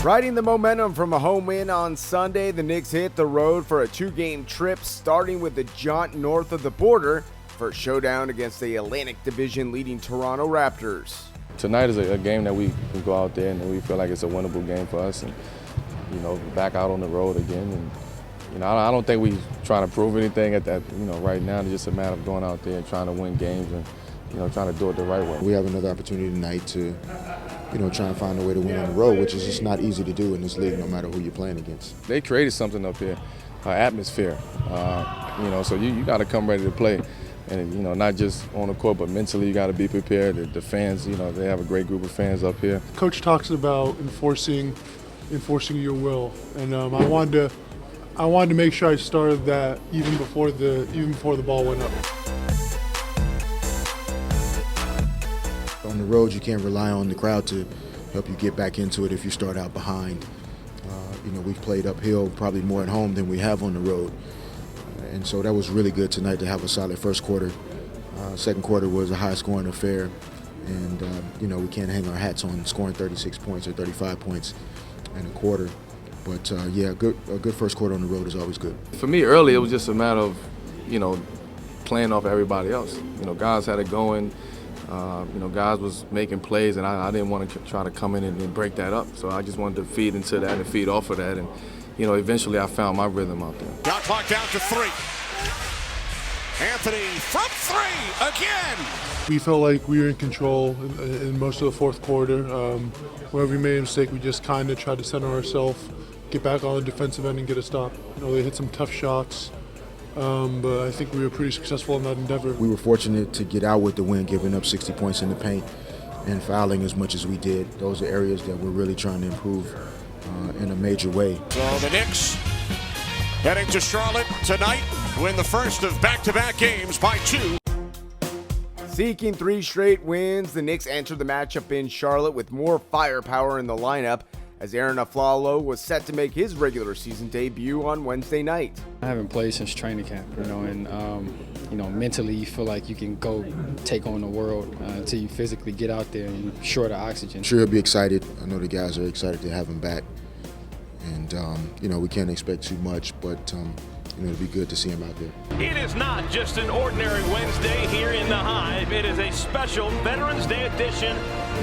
Riding the momentum from a home win on Sunday, the Knicks hit the road for a two-game trip, starting with the jaunt north of the border for a showdown against the Atlantic Division leading Toronto Raptors. Tonight is a game that we can go out there and we feel like it's a winnable game for us, and back out on the road again. And I don't think we trying to prove anything at that. Right now it's just a matter of going out there and trying to win games and trying to do it the right way. We have another opportunity tonight to try and find a way to win on the road, which is just not easy to do in this league, no matter who you're playing against. They created something up here, atmosphere. So you got to come ready to play, and not just on the court, but mentally you got to be prepared. The fans, they have a great group of fans up here. Coach talks about enforcing your will, and I wanted to make sure I started that even before the ball went up. On the road, you can't rely on the crowd to help you get back into it if you start out behind. We've played uphill probably more at home than we have on the road. And so that was really good tonight to have a solid first quarter. Second quarter was a high-scoring affair. And, we can't hang our hats on scoring 36 points or 35 points in a quarter. But, a good first quarter on the road is always good. For me, early, it was just a matter of, playing off everybody else. Guys had it going. Guys was making plays, and I didn't want to try to come in and break that up. So I just wanted to feed into that and feed off of that. And, eventually I found my rhythm out there. Shot clock down to 3. Anthony from 3 again. We felt like we were in control in most of the fourth quarter. Whenever we made a mistake, we just kind of tried to center ourselves, get back on the defensive end and get a stop. They hit some tough shots. But I think we were pretty successful in that endeavor. We were fortunate to get out with the win, giving up 60 points in the paint and fouling as much as we did. Those are areas that we're really trying to improve in a major way. So the Knicks heading to Charlotte tonight, win the first of back-to-back games by 2. Seeking 3 straight wins, the Knicks entered the matchup in Charlotte with more firepower in the lineup, as Aaron Aflalo was set to make his regular season debut on Wednesday night. I haven't played since training camp, and mentally you feel like you can go take on the world until you physically get out there and you're short of oxygen. Sure, he'll be excited. I know the guys are excited to have him back, and we can't expect too much, but it'll be good to see him out there. It is not just an ordinary Wednesday here in the Hive. It is a special Veterans Day edition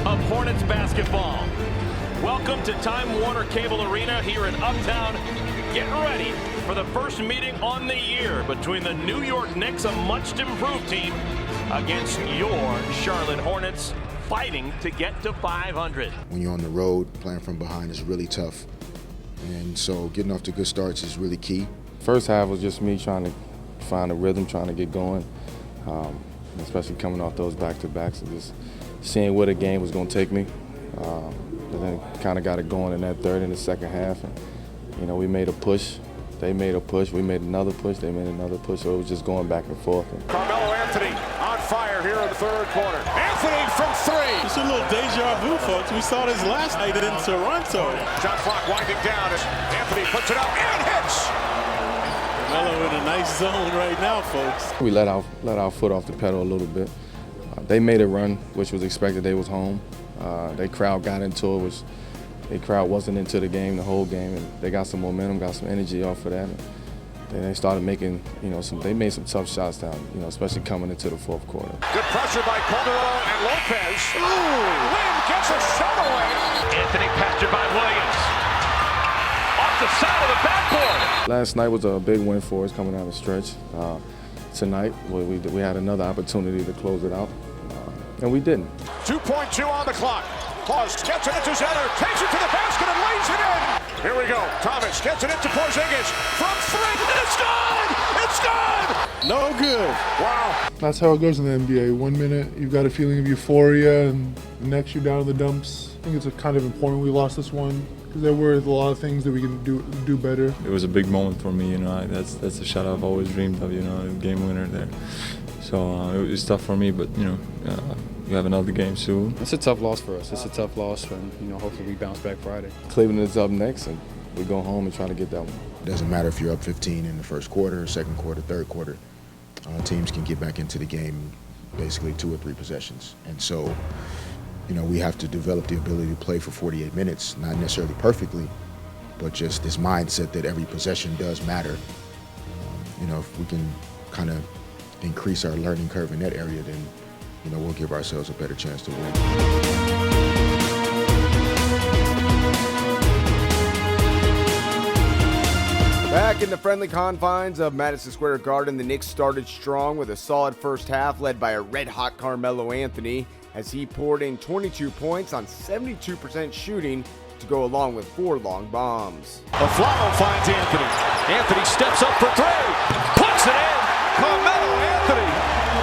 of Hornets basketball. Welcome to Time Warner Cable Arena here in Uptown. Get ready for the first meeting on the year between the New York Knicks, a much improved team, against your Charlotte Hornets, fighting to get to 500. When you're on the road, playing from behind is really tough. And so getting off to good starts is really key. First half was just me trying to find a rhythm, trying to get going, especially coming off those back-to-backs and just seeing where the game was going to take me. And then kind of got it going in that third and the second half. And, we made a push. They made a push. We made another push. They made another push. So it was just going back and forth. Carmelo Anthony on fire here in the third quarter. Anthony from 3. It's a little deja vu, folks. We saw this last night in Toronto. Shot clock winding down as Anthony puts it up and hits. Carmelo in a nice zone right now, folks. We let our foot off the pedal a little bit. They made a run, which was expected. They was home. Their crowd got into it, which their crowd wasn't into the game the whole game, and they got some momentum, got some energy off of that. And then they started making, they made some tough shots down, especially coming into the fourth quarter. Good pressure by Calderon and Lopez. Ooh, Lynn gets a shot away. Anthony captured by Williams. Off the side of the backboard. Last night was a big win for us coming out of the stretch. Tonight, we had another opportunity to close it out. And we didn't. 2.2 on the clock. Claus gets it into Zeller, takes it to the basket and lays it in. Here we go. Thomas gets it into Porzingis from 3. It's good! It's good! No good. Wow. That's how it goes in the NBA. 1 minute you've got a feeling of euphoria, and the next you're down in the dumps. I think it's kind of important we lost this one, because there were a lot of things that we can do better. It was a big moment for me, that's a shot I've always dreamed of, game winner there. So it was tough for me, but we have another game soon. It's a tough loss for us. It's a tough loss, and hopefully we bounce back Friday. Cleveland is up next, and we go home and try to get that one. It doesn't matter if you're up 15 in the first quarter, second quarter, third quarter. Teams can get back into the game basically 2 or 3 possessions. And so we have to develop the ability to play for 48 minutes, not necessarily perfectly, but just this mindset that every possession does matter. If we can kind of increase our learning curve in that area, then, we'll give ourselves a better chance to win. Back in the friendly confines of Madison Square Garden, the Knicks started strong with a solid first half led by a red-hot Carmelo Anthony as he poured in 22 points on 72% shooting to go along with 4 long bombs. Aflalo finds Anthony. Anthony steps up for 3, puts it in. Carmelo Anthony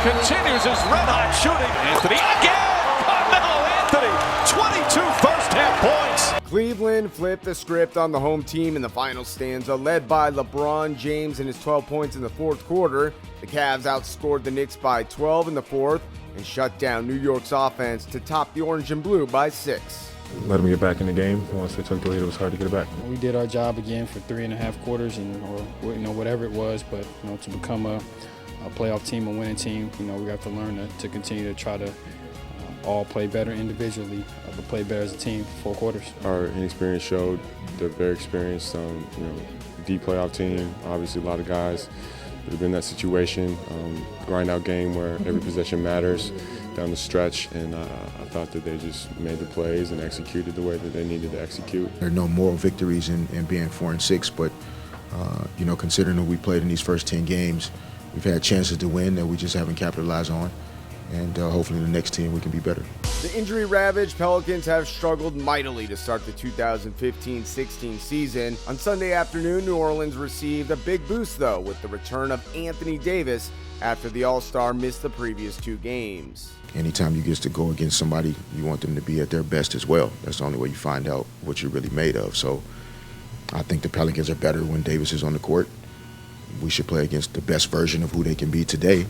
continues his red-hot shooting. Anthony again! Carmelo Anthony, 22 first-half points. Cleveland flipped the script on the home team in the final stanza, led by LeBron James and his 12 points in the fourth quarter. The Cavs outscored the Knicks by 12 in the fourth and shut down New York's offense to top the orange and blue by 6. Let them get back in the game. Once they took the lead, it was hard to get it back. We did our job again for 3.5 quarters, or whatever it was. But to become a playoff team, a winning team, we got to learn to continue to try to all play better individually, but play better as a team for 4 quarters. Our inexperience showed. They're very experienced, deep playoff team. Obviously, a lot of guys that have been in that situation, grind out game where every possession matters down the stretch, and I thought that they just made the plays and executed the way that they needed to execute. There are no moral victories in being 4-6, but considering that we played in these first 10 games, we've had chances to win that we just haven't capitalized on. And hopefully the next team we can be better. The injury-ravaged Pelicans have struggled mightily to start the 2015-16 season. On Sunday afternoon, New Orleans received a big boost, though, with the return of Anthony Davis after the All-Star missed the previous 2 games. Anytime you get to go against somebody, you want them to be at their best as well. That's the only way you find out what you're really made of. So I think the Pelicans are better when Davis is on the court. We should play against the best version of who they can be today.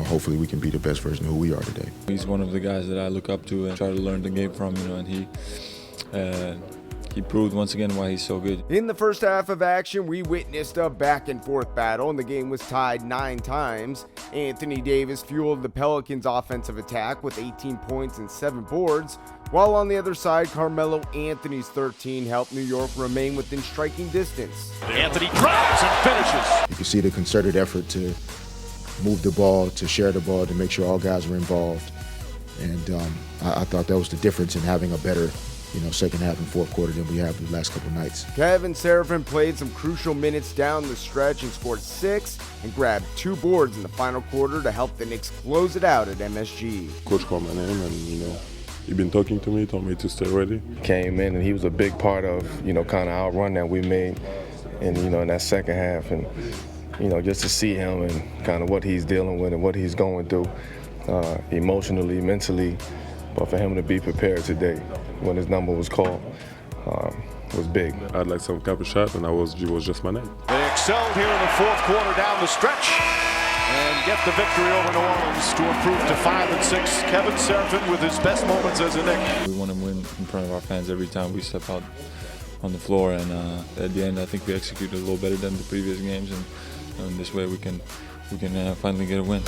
Hopefully we can be the best version of who we are today. He's one of the guys that I look up to and try to learn the game from, and he proved once again why he's so good. In the first half of action, we witnessed a back-and-forth battle, and the game was tied 9 times. Anthony Davis fueled the Pelicans' offensive attack with 18 points and 7 boards, while on the other side, Carmelo Anthony's 13 helped New York remain within striking distance. Anthony drives and finishes. You can see the concerted effort to move the ball, to share the ball, to make sure all guys were involved. And I thought that was the difference in having a better, second half and fourth quarter than we have the last couple nights. Kevin Seraphin played some crucial minutes down the stretch and scored 6 and grabbed 2 boards in the final quarter to help the Knicks close it out at MSG. Coach called my name, and he'd been talking to me, told me to stay ready. Came in, and he was a big part of kind of our run that we made, and in that second half, and just to see him and kind of what he's dealing with and what he's going through emotionally, mentally, but for him to be prepared today when his number was called was big. I had some couple shots, and it was just my name. They excelled here in the fourth quarter down the stretch and get the victory over New Orleans to improve to 5-6. Kevin Seraphin with his best moments as a Knick. We want to win in front of our fans every time we step out on the floor, and at the end I think we executed a little better than the previous games, and this way we can finally get a win.